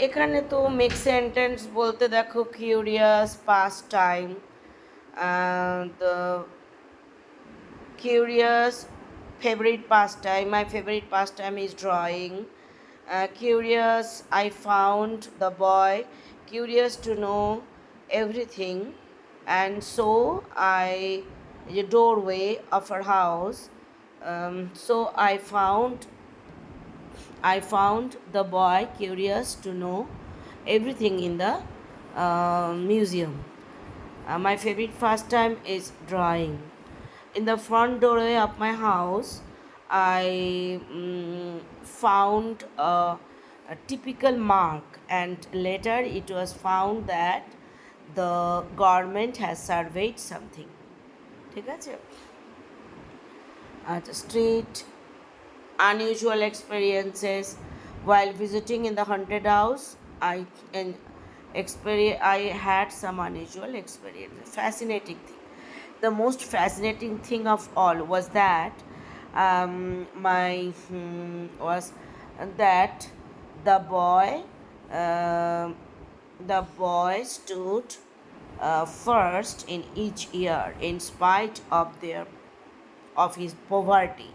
এখানে তো make sentence বলতে দেখো curious past time, the curious favorite pastime. My favorite pastime is drawing. Curious, I found the boy curious to know everything, and so the doorway of her house. So I found the boy curious to know everything in the museum. My favorite pastime is drawing. In the front doorway of my house, I found a typical mark, and later it was found that the government has surveyed something. ঠিক আছে? At street, unusual experiences. While visiting in the haunted house, I had some unusual experience. Fascinating thing. The most fascinating thing of all was that my was that the boy uh, the boy stood first in each year in spite of his poverty.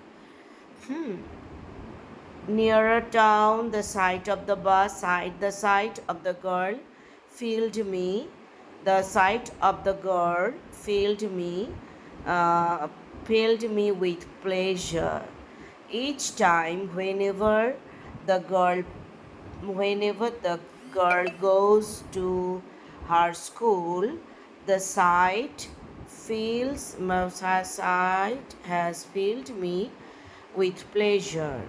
Nearer town, the sight of the sight of the girl filled me. The sight of the girl uh, filled me with pleasure. Each time, the girl, whenever the girl goes to her school, the sight has filled me with pleasure.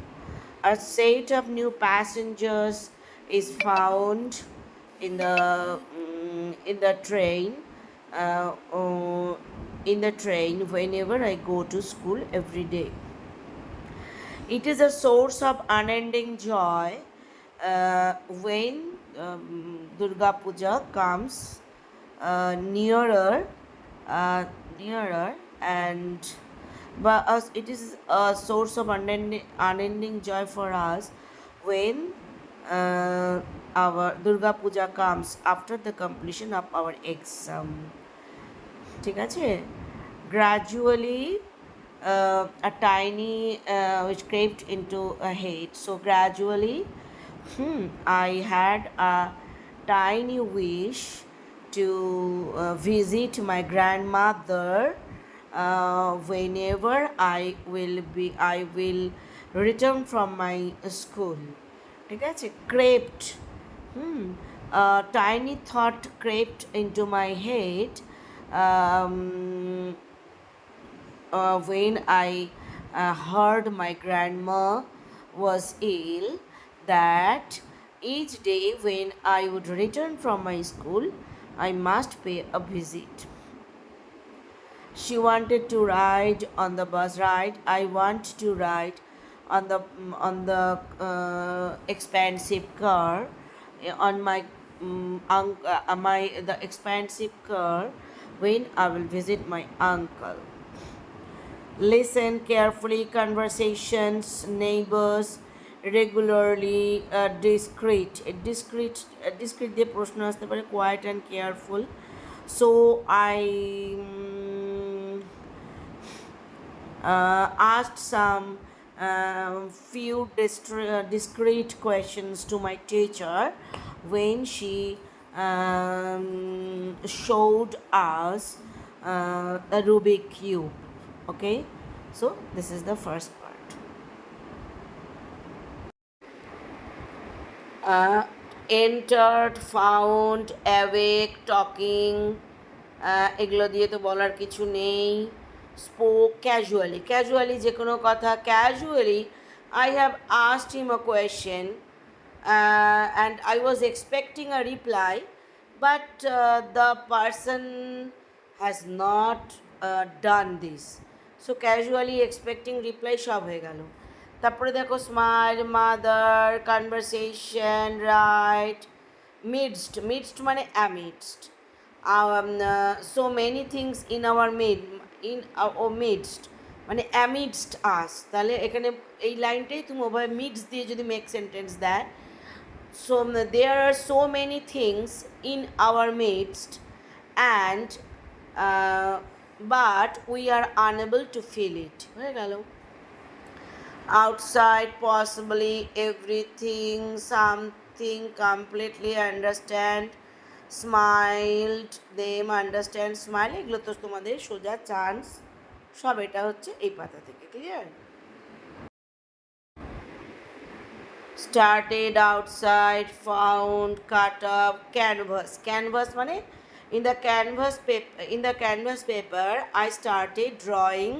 A set of new passengers is found in the train whenever I go to school every day. It is a source of unending joy when Durga Puja comes nearer, nearer, and but us it is a source of unending joy for us when our Durga Puja comes after the completion of our exam. ঠিক আছে? Gradually, a tiny which crept into a head. So gradually, I had a tiny wish to visit my grandmother whenever I will return from my school. ঠিক আছে? Crept. A tiny thought crept into my head when I heard my grandma was ill, that each day when I would return from my school, I must pay a visit. She wanted to ride on the bus ride. I want to ride on the expensive car on the expensive car when I will visit my uncle. Listen carefully conversations, neighbors, regularly, discreet দিয়ে প্রশ্ন আসতে পারে, quiet and careful. So I asked some few discreet questions to my teacher when she showed us a Rubik cube. Okay, so this is the first part. Entered, found, awake, talking, এগুলো দিয়ে তো বলার কিছু নেই. Spoke casually যে কোনো কথা. Casually I have asked him a question and I was expecting a reply, but the person has not done this. So casually expecting reply সব হয়ে গেল. তারপরে দেখো smile, mother, conversation, right, midst মানে amidst. So many things in our in ও midst মানে amidst আস, তাহলে এখানে এই লাইনটাই তুমি ওভাবে মিডস দিয়ে যদি মেক সেন্টেন্স দেয়, so there are so many things in our midst and uh, but we are unable to feel it, হয়ে গেল। outside possibly everything something completely understand smiled them understand smile, এগুলো তো তোমাদের সোজা chance, সব এটা হচ্ছে এই পাতা থেকে, clear. started outside found cut up canvas, canvas মানে in the canvas paper I started drawing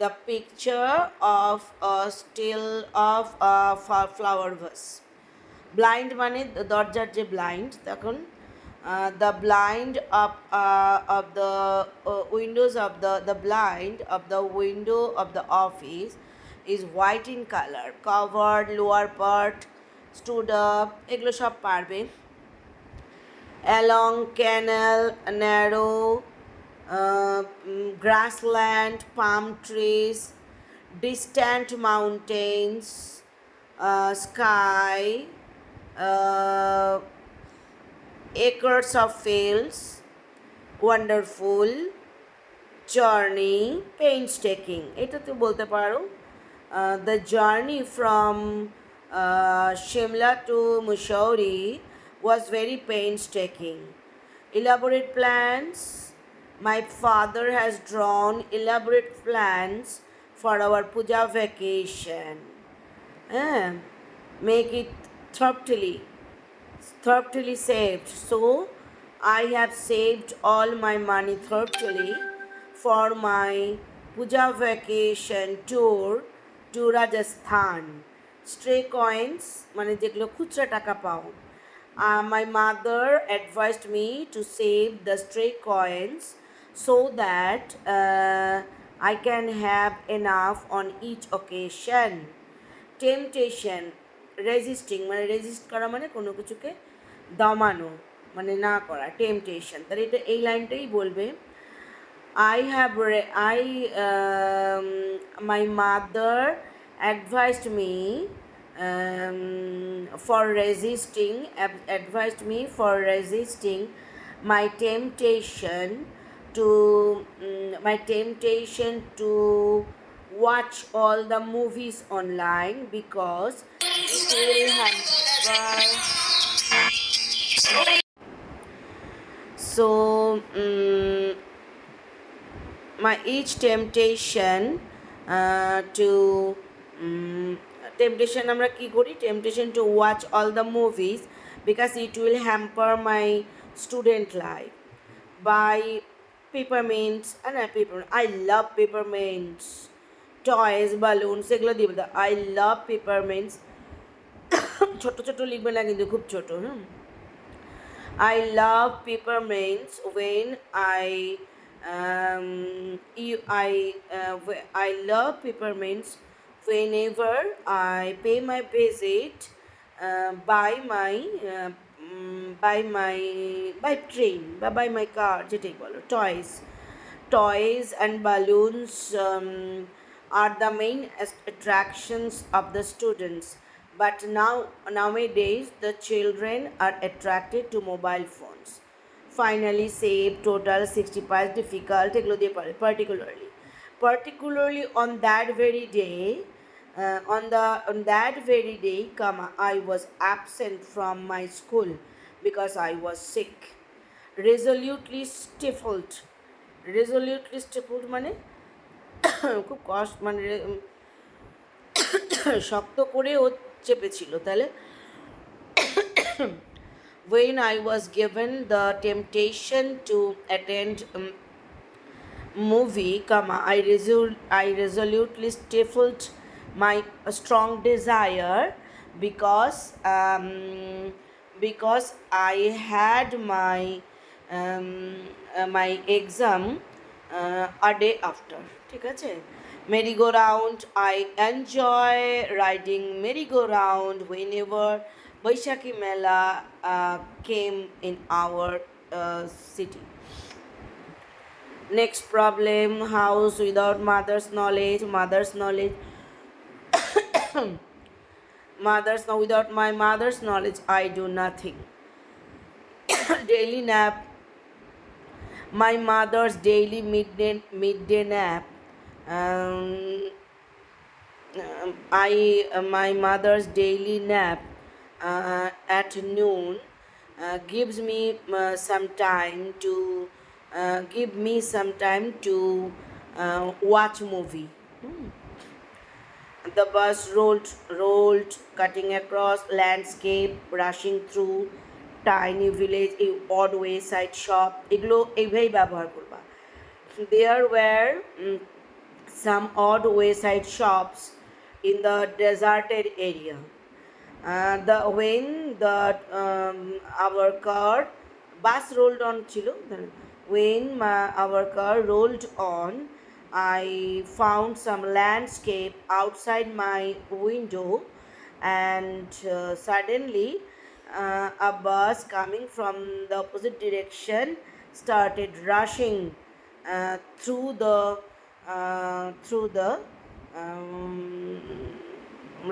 the picture of a still of a flower vase, blind মানে দরজার যে ব্লাইন্ড, তখন the blind of the Windows of the blind of the window of the office is white in colour, covered lower part stood up, এগুলো সব পারবে। Along cancel narrow grassland palm trees distant mountains sky acres of fields wonderful journey painstaking, এটা তো বলতে পারো the journey from Shimla to Mussoorie was very painstaking. Elaborate plans, my father has drawn elaborate plans for our puja vacation. Make it thoroughly saved, so I have saved all my money thoroughly for my puja vacation tour to Rajasthan. Stray coins মানে যেগুলো খুচরা টাকা পাও, my mother advised me to save the stray coins so that I can have enough on each occasion. Temptation resisting মানে resist করা মানে কোনো কিছুকে দমানো মানে না করা, টেম্পটেশন, তাহলে এটা এই লাইনটাই বলবে। my mother advised me for resisting my temptation to watch all the movies online because it will hamper. So my each temptation to temptation আমরা কি করি, temptation to watch all the movies because it will hamper my student life. Buy peppermints and I love peppermints, toys, balloons, এগুলো দিয়ে বলতে I love peppermints, ছোট ছোট লিখবে না কিন্তু খুব ছোট। I love peppermints when I love peppermints whenever I pay my visit by train বা by my car, যেটাই বলো। toys and balloons are the main attractions of the students, but nowadays the children are attracted to mobile phones. Finally save total 65 difficult, এগুলো দিয়ে পারে। particularly on that very day I was absent from my school because I was sick. resolutely stifled মানে খুব কষ্ট মানে শক্ত করে ও চেপেছিল, তাহলে when I was given the temptation to attend movie, I resolutely stifled my strong desire because I had my exam a day after, ঠিক আছে। merry-go-round, I enjoy riding merry-go-round whenever Baishakhi Mela came in our city. Next problem, house without mother's knowledge. Without my mother's knowledge, I do nothing. Daily nap, my mother's daily midday nap. Um, my mother's daily nap at noon gives me some time to give me some time to watch movie. The bus rolled, cutting across landscape, rushing through tiny village, a odd wayside shop. এগুলো এইভাবেই ব্যবহার করবা. There were some odd wayside shops in the deserted area. The when the our car bus rolled on chilo, when our car rolled on, I found some landscape outside my window, and suddenly a bus coming from the opposite direction started rushing through the um,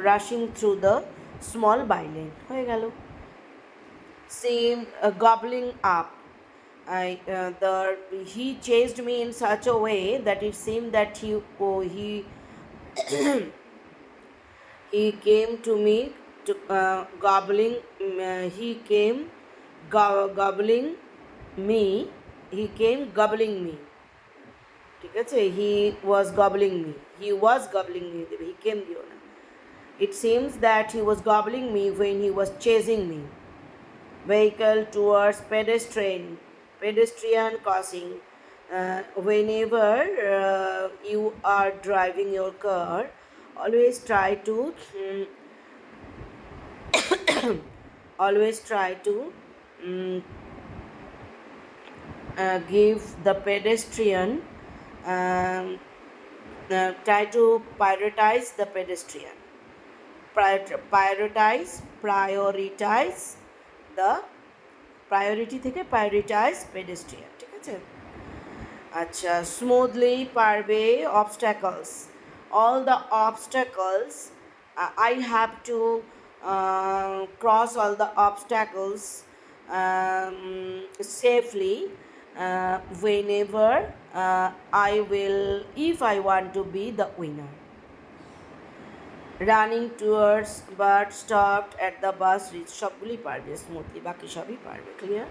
rushing through the small bylane হয়ে গেল same gobbling up. He chased me in such a way that it seemed that he came to me to gobbling. He came gobbling me. He came gobbling me. ঠিক আছে, he was gobbling me. He came দিও না. It seems that he was gobbling me when he was chasing me. Vehicle towards pedestrian crossing. Whenever you are driving your car, always try to always try to um, give the pedestrian try to prioritize the pedestrian. Prioritize the priority থেকে prioritize pedestrian. ঠিক আছে, আচ্ছা, smoothly পারবে obstacles. All the obstacles, I have to cross all the obstacles safely whenever I will, if I want to be the winner. Running towards but stopped at the bus reach, সবগুলি পারবে smoothly, বাকি সবই পারবে। Clear?